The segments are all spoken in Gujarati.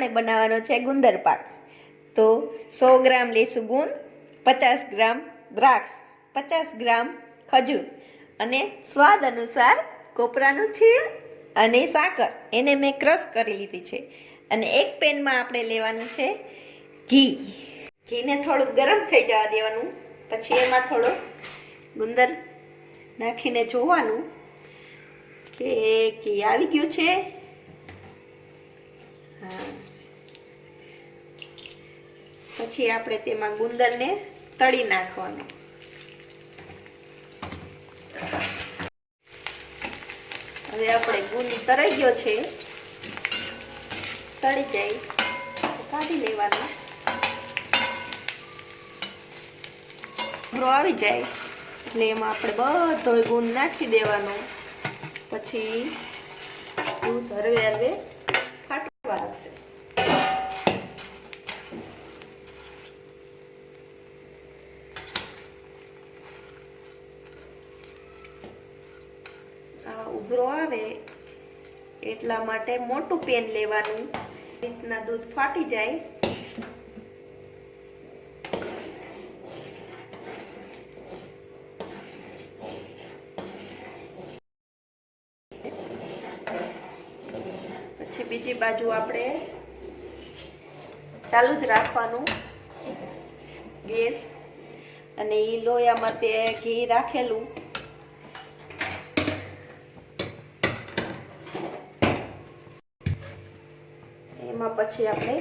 આપણે બનાવવાનો છે ગુંદર પાક. તો 100 ગ્રામ લેશું ગુંદ, 50 ગ્રામ દ્રાક્ષ, 50 ગ્રામ ખજૂર અને સ્વાદ અનુસાર કોપરાનું છીણ અને સાકર એને મેં ક્રશ કરી લીધી છે. અને એક પેનમાં આપણે લેવાનું છે ઘી. ઘીને થોડુંક ગરમ થઈ જવા દેવાનું. પછી એમાં થોડો ગુંદર નાખીને જોવાનું કે ઘી આવી ગયું છે. હા, પછી આપણે તેમાં ગુંદરને તળી નાખવાનું. હવે આપણે ગુંદ તળાઈ ગયો છે, તળી જાય તો કાઢી લેવાનો. ઉભરો આવી જાય એટલે એમાં આપણે બધો ગુંદ નાખી દેવાનો. પછી દૂધ હરવે હરવે ફાટવા લાગશે. ઉભરો આવે એટલા માટે મોટું પેન લેવાનું. રીતના દૂધ ફાટી જાય. પછી બીજી બાજુ આપણે ચાલુ જ રાખવાનું ગેસ. અને એ લોયામાં તે ઘી રાખેલું એમાં પછી આપણે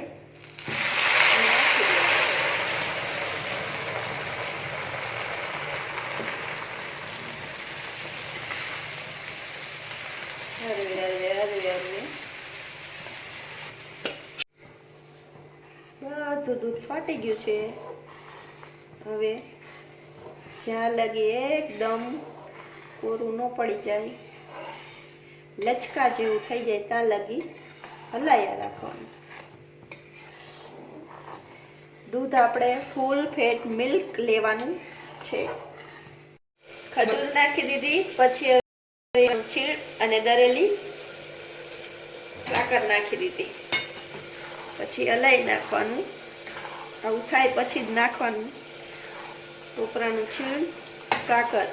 બધું દૂધ ફાટી ગયું છે. હવે જ્યાં લગી એકદમ કોરું ન પડી જાય, લચકા જેવું થઈ જાય ત્યાં લગી હલાયા રાખવાનું. દૂધ આપણે ફૂલ ફેટ મિલ્ક લેવાનું છે. ખજૂર નાખી દીધી. પછી છીણ અને દરેલી સાકર નાખી દીધી. પછી હલાવી નાખવાનું. આવું થાય પછી જ નાખવાનું. કોપરાનું છીણ, સાકર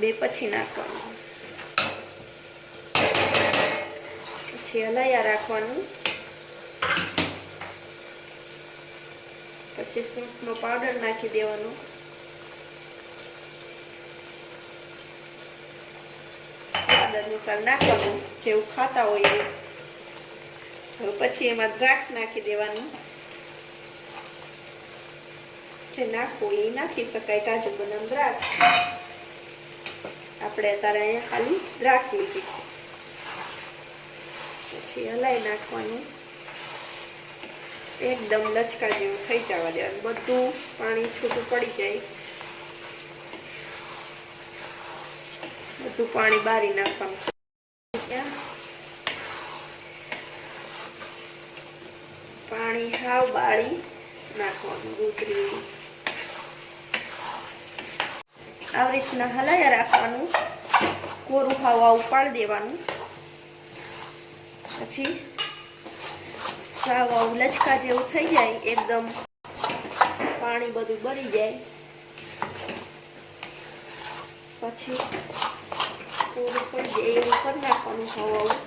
બે પછી નાખવાનું. પછી હલાયા રાખવાનું. પછી સૂંઠનો પાવડર નાખી દેવાનો. સ્વાદ અનુસાર નાખવાનું, જેવું ખાતા હોય એવું. હવે પછી એમાં દ્રાક્ષ નાખી દેવાનું. જે નાખવું એ નાખી શકાય, કાજુ બદામ દ્રાક્ષ. આપણે અત્યારે અહીંયા ખાલી દ્રાક્ષ લીધી છે. પછી હલાવી નાખવાનું. એકદમ લચકા જેવું થઈ જવા દેવાનું. બધું પાણી છૂટું પડી જાય. બધું પાણી બારી નાખવાનું. પાણી હાવ બાળી નાખવાનું. ઉતરી આવી રીતના હલાયા રાખવાનું. કોરું હાવ આવું પાડી દેવાનું. પછી સાવ આવું લચકા જેવું થઈ જાય. એકદમ પાણી બધું બળી જાય. પછી કોરું પડી જાય એવું કરી નાખવાનું. હાવ આવું